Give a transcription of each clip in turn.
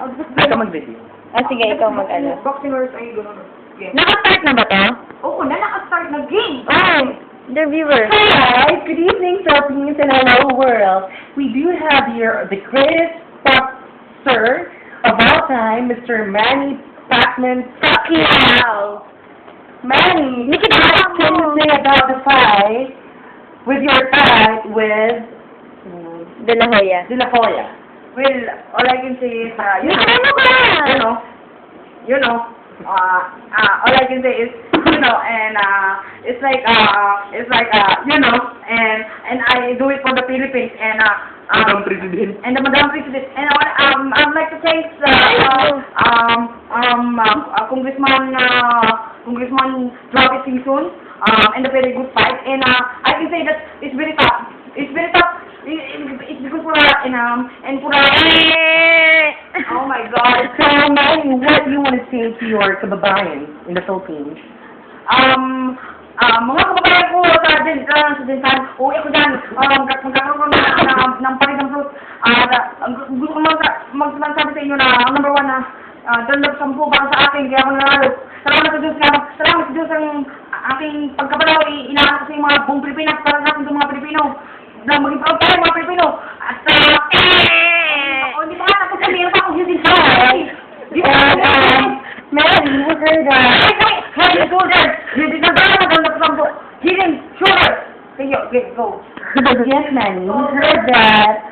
Ikaw mag-video. Sige, ikaw mag-ano. Boxing or ay gano'n. Game. Naka-start na ba to? Oo, naka-start na game. Oh, the viewer. Hi, good evening, Philippines and hello world. We do have here the greatest boxer of all time, Mr. Manny Pacman Pacquiao. Manny, what can you say about the fight with your fight with De La Hoya. De La Hoya? Well, all I can say is, all I can say is, and it's like, and I do it for the Philippines, and Madam President. and the Madam President, and I'd like to thank Congressman Joaquin Singson, and a very good fight, and I can say that it's very tough. It's very tough. It's because for and for oh my God. So, Manny, what do you want to say to your kababayan in the Philippines? Mga kababayan ko sa Dinsan, uwi ako dyan, magkakaroon ng palit ng fruit. Gusto ko magsasabi sa inyo na ang number one na dalawang 10 para sa akin, kaya ako nanalo. Salamat sa Diyos, salamat sa Diyos ang aking pagkabalaw, inaanak ko sa mga buong Pilipinas para sa ating mga Pilipino. Na maging proud tayo mga Pilipino. At hindi pa nga tapos sabihin pa kung hindi sa Manny, we heard Head and shoulders. Hindi na ba nagandang sampo. Head and shoulders. Okay, go. Yes, Manny, we heard that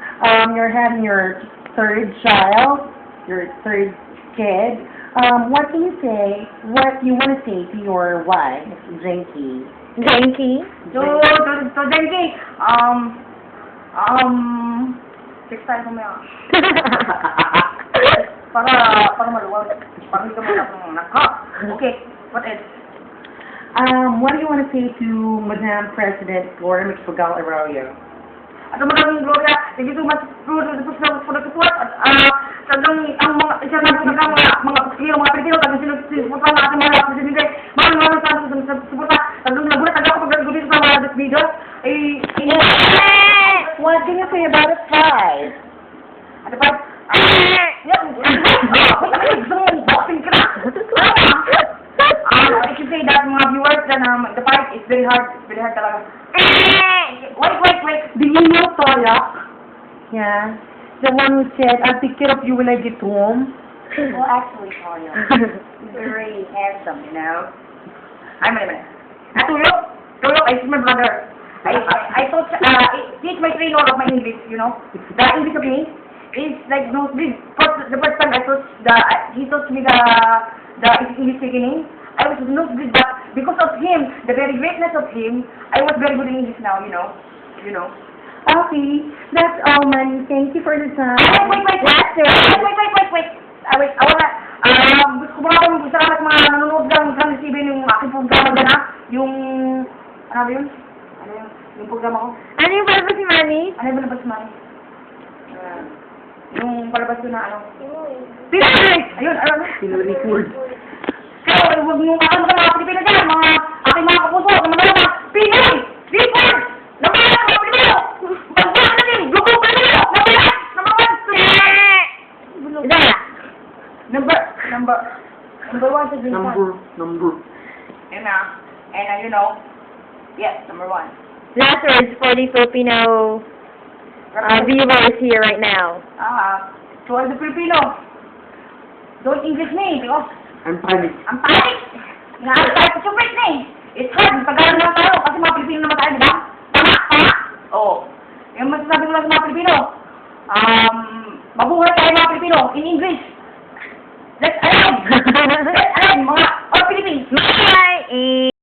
you're having your third child, your third kid. What can you say, what you want to say to your wife, Zenki? Genki? So Denki, six times kumaya. Para maluwag. Para hindi ka nakha. Okay, what else? What do you want to say to Madam President Gloria Macapagal-Arroyo? At maraming Gloria, thank you so much for the support. At talagang ang mga isa na mga Pilipino, talagang sinusuportahan ang ating mga presidente. Maraming salamat sa suporta. Talagang nagulat ako pag nag-gulit sa mga video. What can you say about the fight? Ano pa? Boxing ka na. I can say that mga viewers na the fight is very hard talaga. Wait. Do you know Toyak? Yeah. The one who said, I'll take care of you when I get home. Well, actually, Tonya, he's very handsome, you know. Ay, mali. Tuyok, is my brother. I thought, he's my trainer of my English, you know. The English of me is like the first time I thought he taught me the English beginning. I was not good, but because of him, the very greatness of him, I was very good in English now, you know. Okay, that's all, Manny. Thank you for the time. Wait. I wanna, gusto ko mga kung salamat mga nanonood ng Kang TV yung aking programa dyan, ha? Yung, ano yun? Yung programa ko. Ano yung palabas si Manny? Ano yung palabas, Manny? Yung palabas ko na, ano? Pinay! Ayun, ano? Pinay-record. Kaya, huwag nyo kakanta ng mga Pilipino dyan, mga aking mga kapuso, mga Pinay! Record! Naman, mga Pilipino! Pagbuhan natin! Grupo Pilipino! Naman! Number one sa Jinsan. Number. Yun na. And, yes, number one. Last words for the Filipino viewers here right now. To all the Filipino, don't English me, because I'm panic. I'm panic. Inaayos tayo sa supit na It's hard, pag-aral naman tayo, kasi mga Pilipino naman tayo, di ba? Tama? Oo. Yung masasabi ko lang sa mga Pilipino, mabuhay tayo mga Pilipino in English. Let's